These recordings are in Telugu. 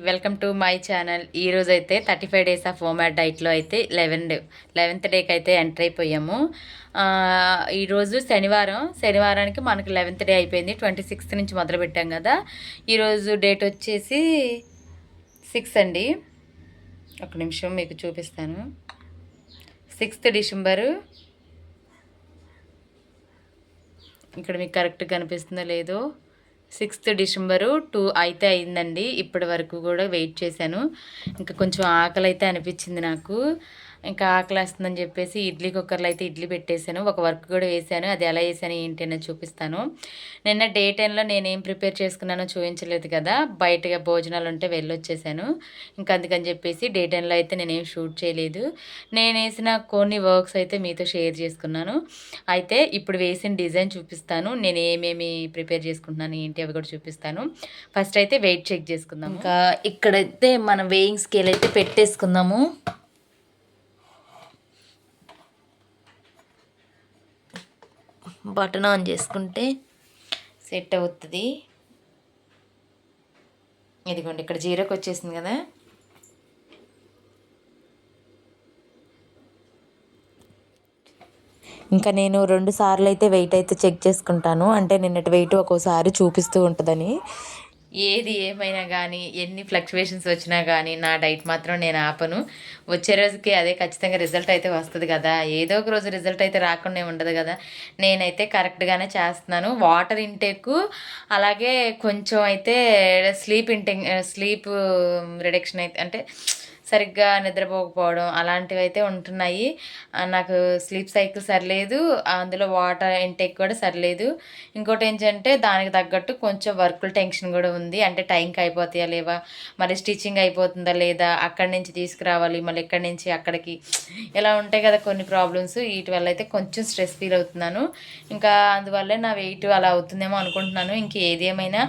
Welcome to my channel. ఈరోజు అయితే 35 డేస్ ఆఫ్ హోమ్‌మేడ్ డైట్‌లో అయితే 11th డేకి అయితే ఎంటర్ అయిపోయాము. ఈరోజు శనివారానికి మనకు 11th డే అయిపోయింది. 26th నుంచి మొదలుపెట్టాం కదా. ఈరోజు డేట్ వచ్చేసి 6 అండి. ఒక నిమిషం మీకు చూపిస్తాను. 6th December. ఇక్కడ మీకు కరెక్ట్గా కనిపిస్తుందో లేదో, 6th డిసెంబరు 2 అయితే అయిందండి. ఇప్పటి వరకు కూడా వెయిట్ చేశాను. ఇంకా కొంచెం ఆకలి అయితే అనిపించింది నాకు. ఇంకా ఆకలి వేస్తుందని చెప్పేసి ఇడ్లీ కుక్కర్లో అయితే ఇడ్లీ పెట్టేశాను. ఒక వర్క్ కూడా వేసాను. అది ఎలా వేసాను ఏంటి అనేది చూపిస్తాను. నిన్న డే 10లో నేనేం ప్రిపేర్ చేసుకున్నానో చూపించలేదు కదా. బయటగా భోజనాలు ఉంటే వెళ్ళొచ్చేసాను. ఇంకా అందుకని చెప్పేసి డే 10లో అయితే నేనేం షూట్ చేయలేదు. నేను వేసిన కొన్ని వర్క్స్ అయితే మీతో షేర్ చేసుకున్నాను. అయితే ఇప్పుడు వేసిన డిజైన్ చూపిస్తాను. నేను ఏమేమి ప్రిపేర్ చేసుకుంటున్నాను ఏంటి అవి కూడా చూపిస్తాను. ఫస్ట్ అయితే వెయిట్ చెక్ చేసుకుందాం. ఇంకా ఇక్కడైతే మనం వెయింగ్ స్కేల్ అయితే పెట్టేసుకుందాము. బటన్ ఆన్ చేసుకుంటే సెట్ అవుతుంది. ఇదిగోండి ఇక్కడ 0కి వచ్చేసింది కదా. ఇంకా నేను 2 సార్లు అయితే వెయిట్ అయితే చెక్ చేసుకుంటాను. అంటే నిన్నటి వెయిట్ ఒక్కోసారి చూపిస్తూ ఉంటుందని. ఏది ఏమైనా కానీ ఎన్ని ఫ్లక్చువేషన్స్ వచ్చినా కానీ నా డైట్ మాత్రం నేను ఆపను. వచ్చే రోజుకి అదే ఖచ్చితంగా రిజల్ట్ అయితే వస్తుంది కదా. ఏదో ఒక రోజు రిజల్ట్ అయితే రాకుండా ఉండదు కదా. నేనైతే కరెక్ట్గానే చేస్తున్నాను. వాటర్ ఇంటేక్, అలాగే కొంచెం అయితే స్లీప్ రిడక్షన్ అయితే, అంటే సరిగ్గా నిద్రపోకపోవడం అలాంటివి అయితే ఉంటున్నాయి. నాకు స్లీప్ సైకిల్ సరిలేదు, అందులో వాటర్ ఇంటేక్ కూడా సరిలేదు. ఇంకోటి ఏంటంటే దానికి తగ్గట్టు కొంచెం వర్కుల టెన్షన్ కూడా ఉంది. అంటే టైంకి అయిపోతాయా లేవా, మరి స్టిచ్చింగ్ అయిపోతుందా లేదా, అక్కడి నుంచి తీసుకురావాలి మళ్ళీ ఇక్కడి నుంచి అక్కడికి, ఇలా ఉంటాయి కదా కొన్ని ప్రాబ్లమ్స్. వీటి వల్ల అయితే కొంచెం స్ట్రెస్ ఫీల్ అవుతున్నాను. ఇంకా అందువల్లే నా వెయిట్ అలా అవుతుందేమో అనుకుంటున్నాను. ఇంక ఏది ఏమైనా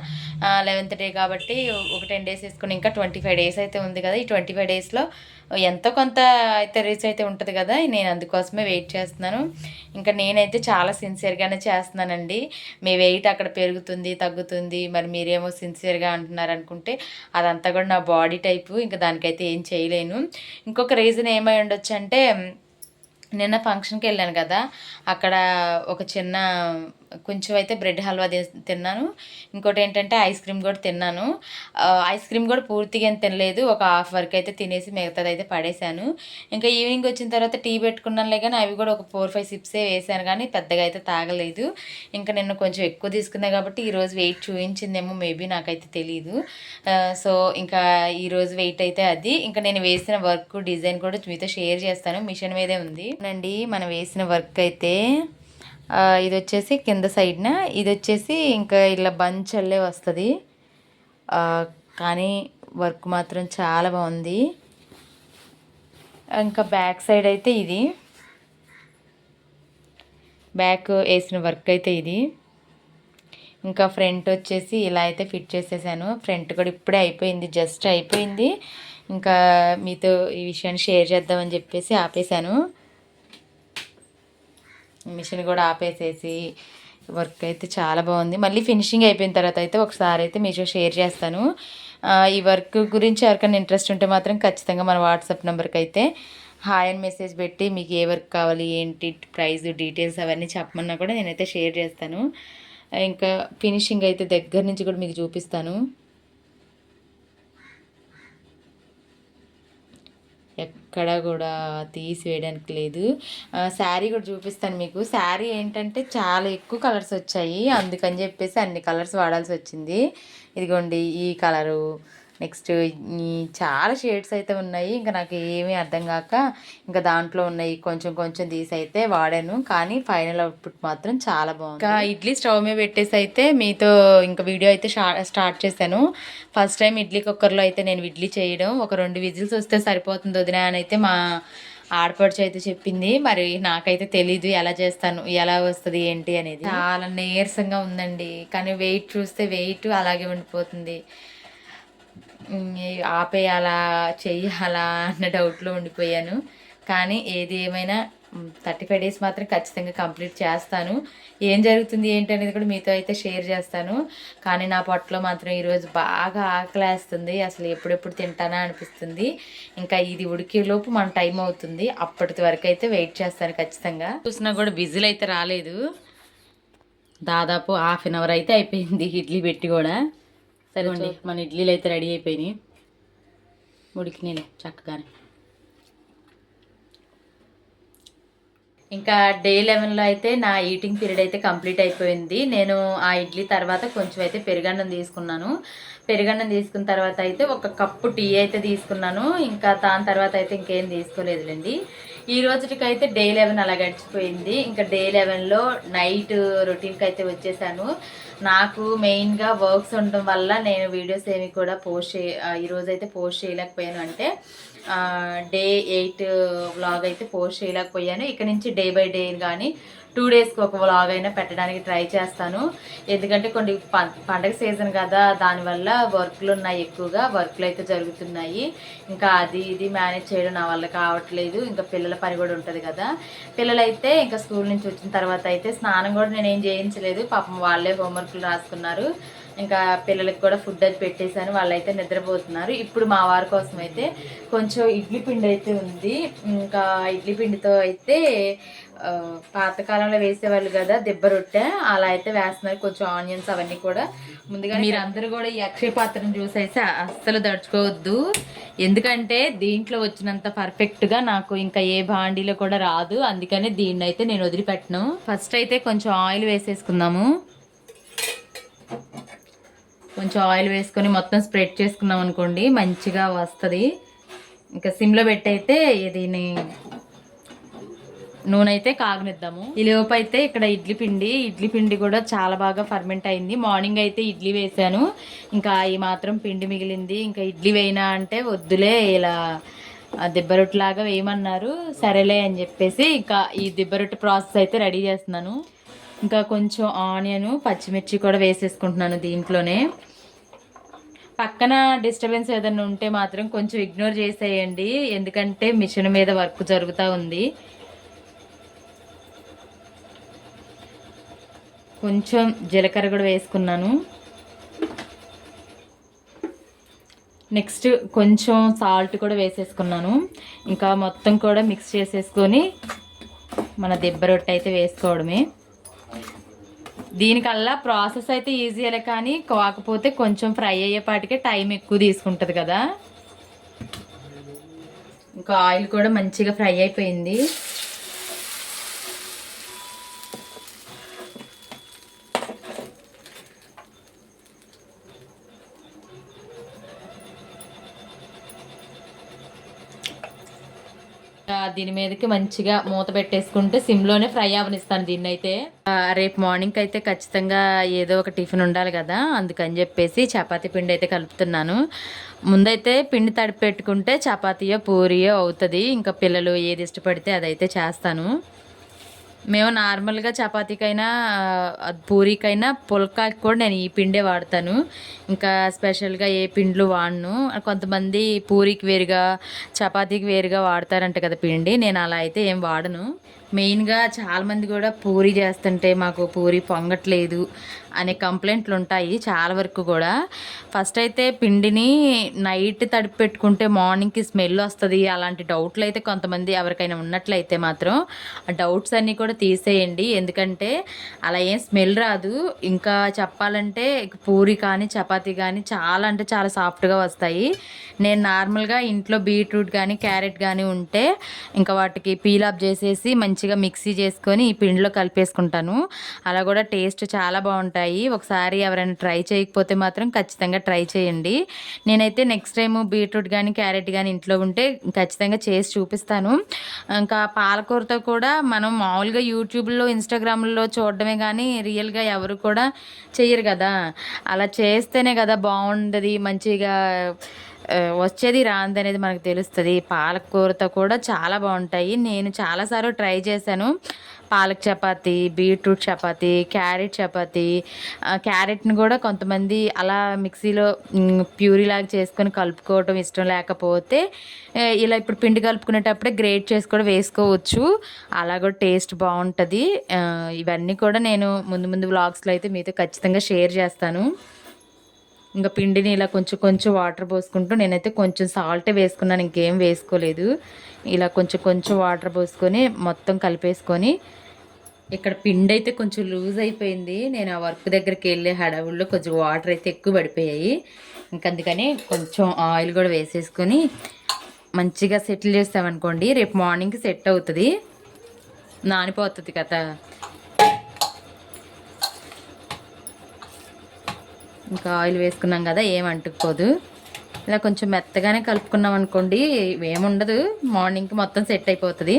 11th డే కాబట్టి ఒక 10 డేస్ వేసుకుని ఇంకా 25 డేస్ అయితే ఉంది కదా. ఈ 25 డేస్లో ఎంతో కొంత అయితే రీచ్ అయితే ఉంటుంది కదా. నేను అందుకోసమే వెయిట్ చేస్తున్నాను. ఇంకా నేనైతే చాలా సిన్సియర్గానే చేస్తున్నానండి. మీ వెయిట్ అక్కడ పెరుగుతుంది తగ్గుతుంది, మరి మీరేమో సిన్సియర్గా అంటున్నారు అనుకుంటే అదంతా కూడా నా బాడీ టైపు, ఇంకా దానికైతే ఏం చేయలేను. ఇంకొక రీజన్ ఏమై ఉండొచ్చు అంటే, నిన్న ఫంక్షన్కి వెళ్ళాను కదా, అక్కడ ఒక చిన్న కొంచెం అయితే బ్రెడ్ హల్వా తిన్నాను. ఇంకోటి ఏంటంటే ఐస్ క్రీమ్ కూడా తిన్నాను. ఐస్ క్రీమ్ కూడా పూర్తిగా ఏం తినలేదు, ఒక హాఫ్ వరకు అయితే తినేసి మిగతాది అయితే పడేశాను. ఇంకా ఈవినింగ్ వచ్చిన తర్వాత టీ పెట్టుకున్నానులే, కానీ అవి కూడా ఒక 4-5 సిప్సే వేసాను, కానీ పెద్దగా అయితే తాగలేదు. ఇంకా నిన్న కొంచెం ఎక్కువ తీసుకున్నాయి కాబట్టి ఈరోజు వెయిట్ చూపించిందేమో మేబీ, నాకైతే తెలీదు. సో ఇంకా ఈరోజు వెయిట్ అయితే అది. ఇంకా నేను వేసిన వర్క్ డిజైన్ కూడా మీతో షేర్ చేస్తాను. మిషన్ మీదే ఉంది అండి మనం వేసిన వర్క్ అయితే. ఇది వచ్చేసి కింద సైడ్న, ఇది వచ్చేసి ఇంకా ఇలా బంచల్లే వస్తుంది. కానీ వర్క్ మాత్రం చాలా బాగుంది. ఇంకా బ్యాక్ సైడ్ అయితే ఇది, బ్యాక్ వేసిన వర్క్ అయితే ఇది. ఇంకా ఫ్రంట్ వచ్చేసి ఇలా అయితే ఫిట్ చేసేసాను. ఫ్రంట్ కూడా ఇప్పుడే అయిపోయింది, జస్ట్ అయిపోయింది. ఇంకా మీతో ఈ విషయాన్ని షేర్ చేద్దామని చెప్పేసి ఆపేసాను. మిషన్ కూడా ఆపేసేసి వర్క్ అయితే చాలా బాగుంది. మళ్ళీ ఫినిషింగ్ అయిపోయిన తర్వాత అయితే ఒకసారి అయితే మీతో షేర్ చేస్తాను. ఈ వర్క్ గురించి ఎవరికైనా ఇంట్రెస్ట్ ఉంటే మాత్రం ఖచ్చితంగా మన వాట్సాప్ నెంబర్కి అయితే హాయ్ అని మెసేజ్ పెట్టి మీకు ఏ వర్క్ కావాలి ఏంటి ప్రైస్ డీటెయిల్స్ అవన్నీ చెప్పమన్నా కూడా నేనైతే షేర్ చేస్తాను. ఇంకా ఫినిషింగ్ అయితే దగ్గర నుంచి కూడా మీకు చూపిస్తాను. ఎక్కడ కూడా తీసివేయడానికి లేదు. శారీ కూడా చూపిస్తాను మీకు. శారీ ఏంటంటే చాలా ఎక్కువ కలర్స్ వచ్చాయి, అందుకని చెప్పేసి అన్ని కలర్స్ వాడాల్సి వచ్చింది. ఇదిగోండి ఈ కలరు, నెక్స్ట్ చాలా షేడ్స్ అయితే ఉన్నాయి. ఇంకా నాకు ఏమీ అర్థం కాక ఇంకా దాంట్లో ఉన్నాయి కొంచెం కొంచెం తీసి అయితే వాడాను. కానీ ఫైనల్ అవుట్పుట్ మాత్రం చాలా బాగుంది. ఇంకా ఇడ్లీ స్టవ్ మీద పెట్టేసి అయితే మీతో ఇంకా వీడియో అయితే స్టార్ట్ చేశాను. ఫస్ట్ టైం ఇడ్లీ కుక్కర్లో అయితే నేను ఇడ్లీ చేయడం. ఒక 2 విజిల్స్ వస్తే సరిపోతుంది వదినా అని అయితే మా ఆడపడుచు అయితే చెప్పింది. మరి నాకైతే తెలీదు ఎలా చేస్తాను, ఎలా వస్తుంది ఏంటి అనేది. చాలా నీరసంగా ఉందండి, కానీ వెయిట్ చూస్తే వెయిట్ అలాగే ఉండిపోతుంది. ఆపేయాలా చెయ్యాలా అన్న డౌట్లో ఉండిపోయాను. కానీ ఏది ఏమైనా 35 డేస్ మాత్రం ఖచ్చితంగా కంప్లీట్ చేస్తాను. ఏం జరుగుతుంది ఏంటి అనేది కూడా మీతో అయితే షేర్ చేస్తాను. కానీ నా పొట్టలో మాత్రం ఈరోజు బాగా ఆకలేస్తుంది. అసలు ఎప్పుడెప్పుడు తింటానా అనిపిస్తుంది. ఇంకా ఇది ఉడికేలోపు మన టైం అవుతుంది. అప్పటి వరకు అయితే వెయిట్ చేస్తాను ఖచ్చితంగా. చూసినా కూడా విజిల్ అయితే రాలేదు. దాదాపు హాఫ్ అన్ అవర్ అయితే అయిపోయింది ఇడ్లీ పెట్టి కూడా. సరే మన ఇడ్లీలు అయితే రెడీ అయిపోయినాయి. ఉడికినాయి చక్కగానే. ఇంకా డే 11లో అయితే నా ఈటింగ్ పీరియడ్ అయితే కంప్లీట్ అయిపోయింది. నేను ఆ ఇడ్లీ తర్వాత కొంచెం అయితే పెరుగన్నం తీసుకున్నాను. పెరుగన్నం తీసుకున్న తర్వాత అయితే ఒక కప్పు టీ అయితే తీసుకున్నాను. ఇంకా దాని తర్వాత అయితే ఇంకేం తీసుకోలేదులేండి. ఈ రోజుకి అయితే డే 11 అలా గడిచిపోయింది. ఇంకా డే 11లో నైట్ రొటీన్కి అయితే వచ్చేసాను. నాకు మెయిన్గా వర్క్స్ ఉండడం వల్ల నేను వీడియోస్ ఏమి కూడా ఈరోజు అయితే పోస్ట్ చేయలేకపోయాను. అంటే డే 8 వ్లాగ్ అయితే పోస్ట్ చేయలేకపోయాను. ఇక్కడ నుంచి డే బై డే కానీ 2 డేస్కి ఒక వ్లాగ్ అయినా పెట్టడానికి ట్రై చేస్తాను. ఎందుకంటే కొన్ని పండగ సీజన్ కదా, దానివల్ల వర్క్లు ఉన్నాయి, ఎక్కువగా వర్క్లు అయితే జరుగుతున్నాయి. ఇంకా అది ఇది మేనేజ్ చేయడం నా వల్ల కావట్లేదు. ఇంకా పిల్లల పని కూడా ఉంటుంది కదా. పిల్లలైతే ఇంకా స్కూల్ నుంచి వచ్చిన తర్వాత అయితే స్నానం కూడా నేను ఏం చేయించలేదు. పాపం వాళ్ళే హోంవర్క్లు రాసుకున్నారు. ఇంకా పిల్లలకి కూడా ఫుడ్ అది పెట్టేశాను. వాళ్ళైతే నిద్రపోతున్నారు. ఇప్పుడు మా వారి కోసం అయితే కొంచెం ఇడ్లీ పిండి అయితే ఉంది. ఇంకా ఇడ్లీ పిండితో అయితే పాతకాలంలో వేసేవాళ్ళు కదా దెబ్బ రొట్టె, అలా అయితే వేస్తున్నారు. కొంచెం ఆనియన్స్ అవన్నీ కూడా ముందుగా మీరు అందరూ కూడా ఈ అక్షయ పాత్రను చూసేసి అస్సలు దడుచుకోవద్దు. ఎందుకంటే దీంట్లో వచ్చినంత పర్ఫెక్ట్గా నాకు ఇంకా ఏ బాండీలో కూడా రాదు. అందుకని దీన్ని అయితే నేను వదిలిపెట్టను. ఫస్ట్ అయితే కొంచెం ఆయిల్ వేసేసుకుందాము. కొంచెం ఆయిల్ వేసుకొని మొత్తం స్ప్రెడ్ చేసుకున్నాం అనుకోండి, మంచిగా వస్తుంది. ఇంకా సిమ్లో పెట్టయితే దీన్ని నూనె అయితే కాగనిద్దాము. ఈ లోపు అయితే ఇక్కడ ఇడ్లీ పిండి కూడా చాలా బాగా ఫర్మెంట్ అయింది. మార్నింగ్ అయితే ఇడ్లీ వేసాను. ఇంకా ఈ మాత్రం పిండి మిగిలింది. ఇంకా ఇడ్లీ వేయినా అంటే వద్దులే, ఇలా దిబ్బరొట్టులాగా వేయమన్నారు. సరేలే అని చెప్పేసి ఇంకా ఈ దిబ్బరొట్టు ప్రాసెస్ అయితే రెడీ చేస్తున్నాను. ఇంకా కొంచెం ఆనియన్ పచ్చిమిర్చి కూడా వేసేసుకుంటున్నాను దీంట్లోనే. పక్కన డిస్టర్బెన్స్ ఏదైనా ఉంటే మాత్రం కొంచెం ఇగ్నోర్ చేసేయండి. ఎందుకంటే మిషన్ మీద వర్క్ జరుగుతూ ఉంది. కొంచెం జీలకర్ర కూడా వేసుకున్నాను. నెక్స్ట్ కొంచెం సాల్ట్ కూడా వేసేసుకున్నాను. ఇంకా మొత్తం కూడా మిక్స్ చేసేసుకొని మన దెబ్బ రొట్టె అయితే వేసుకోవడమే. దీనికల్లా ప్రాసెస్ అయితే ఈజీయే, కానీ కాకపోతే కొంచెం ఫ్రై అయ్యేపాటికే టైం ఎక్కువ తీసుకుంటుంది కదా. ఇంకా ఆయిల్ కూడా మంచిగా ఫ్రై అయిపోయింది. దీని మీదకి మంచిగా మూత పెట్టేసుకుంటే సిమ్లోనే ఫ్రై అవనిస్తాను దీన్ని అయితే. రేపు మార్నింగ్ అయితే ఖచ్చితంగా ఏదో ఒక టిఫిన్ ఉండాలి కదా, అందుకని చెప్పేసి చపాతీ పిండి అయితే కలుపుతున్నాను. ముందైతే పిండి తడిపి పెట్టుకుంటే చపాతీయో పూరియో అవుతుంది. ఇంకా పిల్లలు ఏది ఇష్టపడితే అదైతే చేస్తాను. మేము నార్మల్గా చపాతీకైనా పూరీకైనా పుల్కాకి కూడా నేను ఈ పిండే వాడతాను. ఇంకా స్పెషల్గా ఏ పిండ్లు వాడను. కొంతమంది పూరీకి వేరుగా చపాతీకి వేరుగా వాడతారంట కదా పిండి, నేను అలా అయితే ఏం వాడను. మెయిన్గా చాలామంది కూడా పూరీ చేస్తుంటే మాకు పూరీ పొంగట్లేదు అనే కంప్లైంట్లు ఉంటాయి చాలా వరకు కూడా. ఫస్ట్ అయితే పిండిని నైట్ తడిపి పెట్టుకుంటే మార్నింగ్కి స్మెల్ వస్తుంది అలాంటి డౌట్లు అయితే కొంతమంది ఎవరికైనా ఉన్నట్లయితే మాత్రం ఆ డౌట్స్ అన్నీ కూడా తీసేయండి. ఎందుకంటే అలా ఏం స్మెల్ రాదు. ఇంకా చెప్పాలంటే పూరీ కానీ చపాతీ కానీ చాలా అంటే చాలా సాఫ్ట్గా వస్తాయి. నేను నార్మల్గా ఇంట్లో బీట్రూట్ కానీ క్యారెట్ కానీ ఉంటే ఇంకా వాటికి పీల్ ఆఫ్ చేసేసి మంచిగా మిక్సీ చేసుకొని ఈ పిండిలో కలిపేసుకుంటాను. అలా కూడా టేస్ట్ చాలా బాగుంటాయి. ఒకసారి ఎవరైనా ట్రై చేయకపోతే మాత్రం ఖచ్చితంగా ట్రై చేయండి. నేనైతే నెక్స్ట్ టైం బీట్రూట్ కానీ క్యారెట్ కానీ ఇంట్లో ఉంటే ఖచ్చితంగా చేసి చూపిస్తాను. ఇంకా పాలకూరతో కూడా మనం మామూలుగా యూట్యూబ్లో ఇన్స్టాగ్రామ్లో చూడడమే కానీ రియల్గా ఎవరు కూడా చెయ్యరు కదా. అలా చేస్తేనే కదా బాగుంటుంది, మంచిగా వచ్చేది రాంది అనేది మనకు తెలుస్తుంది. పాలకూరతో కూడా చాలా బాగుంటాయి. నేను చాలాసార్లు ట్రై చేశాను. Palak chapati, beetroot chapati, carrot chapati. క్యారెట్ని కూడా కొంతమంది అలా మిక్సీలో ప్యూరీలాగా చేసుకొని కలుపుకోవటం ఇష్టం లేకపోతే ఇలా ఇప్పుడు పిండి కలుపుకునేటప్పుడే గ్రేట్ చేసి కూడా వేసుకోవచ్చు. అలా కూడా టేస్ట్ బాగుంటుంది. ఇవన్నీ కూడా నేను ముందు ముందు వ్లాగ్స్లో అయితే మీతో ఖచ్చితంగా షేర్ చేస్తాను. ఇంకా పిండిని ఇలా కొంచెం కొంచెం వాటర్ పోసుకుంటూ నేనైతే కొంచెం సాల్టే వేసుకున్నాను, ఇంకేం వేసుకోలేదు. ఇలా కొంచెం కొంచెం వాటర్ పోసుకొని మొత్తం కలిపేసుకొని, ఇక్కడ పిండి అయితే కొంచెం లూజ్ అయిపోయింది. నేను ఆ వర్క్ దగ్గరికి వెళ్ళే హడావుల్లో కొంచెం వాటర్ అయితే ఎక్కువ పడిపోయాయి. అందుకని కొంచెం ఆయిల్ కూడా వేసేసుకొని మంచిగా సెటిల్ చేస్తామనుకోండి, రేపు మార్నింగ్కి సెట్ అవుతుంది, నానిపోతుంది కదా. ఇంకా ఆయిల్ వేసుకున్నాం కదా, ఏం అంటుకోదు. ఇలా కొంచెం మెత్తగానే కలుపుకున్నాం అనుకోండి, ఏముండదు, మార్నింగ్కి మొత్తం సెట్ అయిపోతుంది.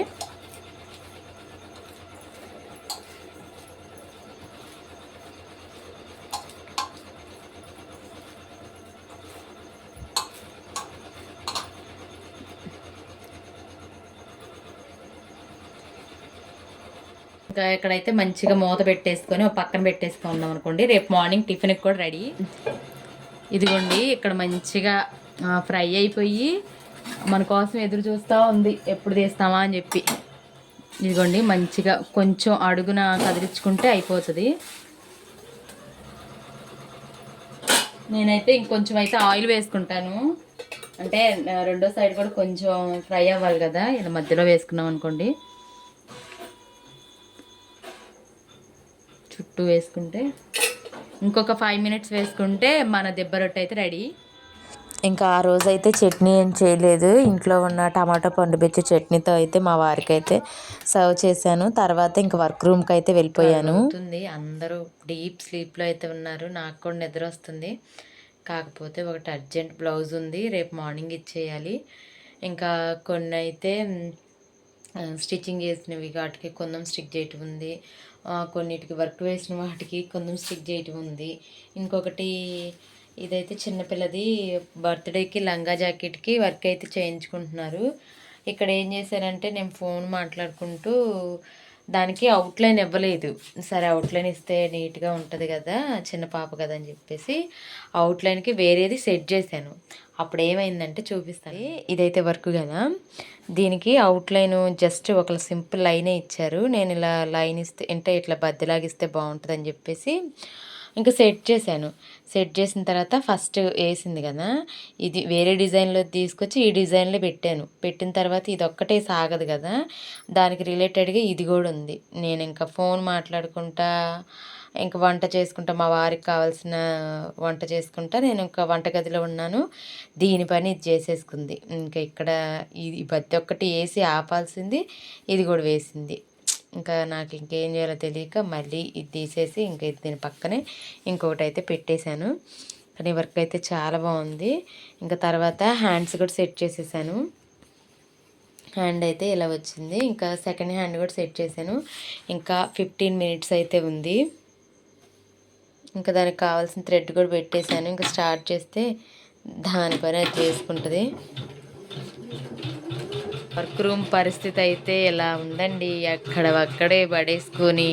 ఇంకా ఇక్కడైతే మంచిగా మూత పెట్టేసుకొని ఒక పక్కన పెట్టేసుకున్నాం అనుకోండి, రేపు మార్నింగ్ టిఫిన్కి కూడా రెడీ. ఇదిగోండి ఇక్కడ మంచిగా ఫ్రై అయిపోయి మన కోసం ఎదురు చూస్తూ ఉంది, ఎప్పుడు తీస్తామా అని చెప్పి. ఇదిగోండి మంచిగా కొంచెం అడుగున కదిలించుకుంటే అయిపోతుంది. నేనైతే ఇంకొంచెం అయితే ఆయిల్ వేసుకుంటాను, అంటే రెండో సైడ్ కూడా కొంచెం ఫ్రై అవ్వాలి కదా. ఇలా మధ్యలో వేసుకున్నాం అనుకోండి, చుట్టూ వేసుకుంటే ఇంకొక 5 మినిట్స్ వేసుకుంటే మన దెబ్బ రొట్టె అయితే రెడీ. ఇంకా ఆ రోజు అయితే చట్నీ ఏం చేయలేదు, ఇంట్లో ఉన్న టమాటా పండుమిర్చి చట్నీతో అయితే మా వారికి అయితే సర్వ్ చేశాను. తర్వాత ఇంకా వర్క్ రూమ్కి అయితే వెళ్ళిపోయాను. అందరూ డీప్ స్లీప్లో అయితే ఉన్నారు, నాకు కూడా నిద్ర వస్తుంది. కాకపోతే ఒకటి అర్జెంట్ బ్లౌజ్ ఉంది, రేపు మార్నింగ్ ఇచ్చేయాలి. ఇంకా కొన్ని అయితే స్టిచ్చింగ్ చేసినవి వాటికి కొంచెం స్టిక్ చేయటం ఉంది, కొన్నిటికి వర్క్ వేసిన వాటికి కొంచెం స్టిక్ చేయటం ఉంది. ఇంకొకటి ఇదైతే చిన్నపిల్లది బర్త్డేకి లంగా జాకెట్కి వర్క్ అయితే చేయించుకుంటున్నారు. ఇక్కడ ఏం చేశారంటే నేను ఫోన్ మాట్లాడుకుంటూ దానికి అవుట్లైన్ ఇవ్వలేదు. సరే అవుట్లైన్ ఇస్తే నీట్గా ఉంటుంది కదా, చిన్న పాప కదా అని చెప్పేసి అవుట్లైన్కి వేరేది సెట్ చేశాను. అప్పుడు ఏమైందంటే చూపిస్తాను. ఇదైతే వర్క్ కదా, దీనికి అవుట్లైన్ జస్ట్ ఒక సింపుల్ లైనే ఇచ్చారు. నేను ఇలా లైన్ ఇస్తే అంటే ఇట్లా బద్దెలాగిస్తే బాగుంటుంది అని చెప్పేసి ఇంకా సెట్ చేశాను. సెట్ చేసిన తర్వాత ఫస్ట్ వేసింది కదా, ఇది వేరే డిజైన్లో తీసుకొచ్చి ఈ డిజైన్లో పెట్టాను. పెట్టిన తర్వాత ఇది ఒక్కటే సాగదు కదా, దానికి రిలేటెడ్గా ఇది కూడా ఉంది. నేను ఇంకా ఫోన్ మాట్లాడుకుంటా ఇంకా వంట చేసుకుంటా, మా వారికి కావాల్సిన వంట చేసుకుంటా నేను ఇంకా వంటగదిలో ఉన్నాను. దీని పని ఇది చేసేసుకుంది. ఇంకా ఇక్కడ ఇది ప్రతి ఒక్కటి వేసి ఆపాల్సింది, ఇది కూడా వేసింది. ఇంకా నాకు ఇంకేం చేయాలో తెలియక మళ్ళీ ఇది తీసేసి ఇంకా దీని పక్కనే ఇంకొకటి అయితే పెట్టేశాను. కానీ వర్క్ అయితే చాలా బాగుంది. ఇంకా తర్వాత హ్యాండ్స్ కూడా సెట్ చేసేసాను. హ్యాండ్ అయితే ఇలా వచ్చింది, ఇంకా సెకండ్ హ్యాండ్ కూడా సెట్ చేశాను. ఇంకా 15 మినిట్స్ అయితే ఉంది. ఇంకా దానికి కావాల్సిన థ్రెడ్ కూడా పెట్టేశాను. ఇంకా స్టార్ట్ చేస్తే దాని పని అది చేసుకుంటుంది. వర్క్ రూమ్ పరిస్థితి అయితే ఇలా ఉందండి, అక్కడే పడేసుకొని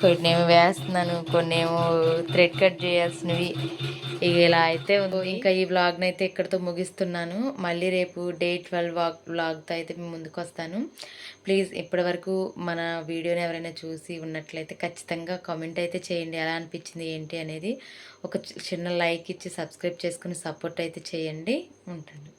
కొన్నేమో వేస్తున్నాను, కొన్నేమో థ్రెడ్ కట్ చేయాల్సినవి. ఇక ఇలా అయితే ఇంకా ఈ వ్లాగ్ని అయితే ఇక్కడితో ముగిస్తున్నాను. మళ్ళీ రేపు డే 12 వ్లాగ్తో అయితే మేము ముందుకు వస్తాను. ప్లీజ్ ఇప్పటివరకు మన వీడియోని ఎవరైనా చూసి ఉన్నట్లయితే ఖచ్చితంగా కామెంట్ అయితే చేయండి, ఎలా అనిపించింది ఏంటి అనేది. ఒక చిన్న లైక్ ఇచ్చి సబ్స్క్రైబ్ చేసుకుని సపోర్ట్ అయితే చేయండి. ఉంటాను.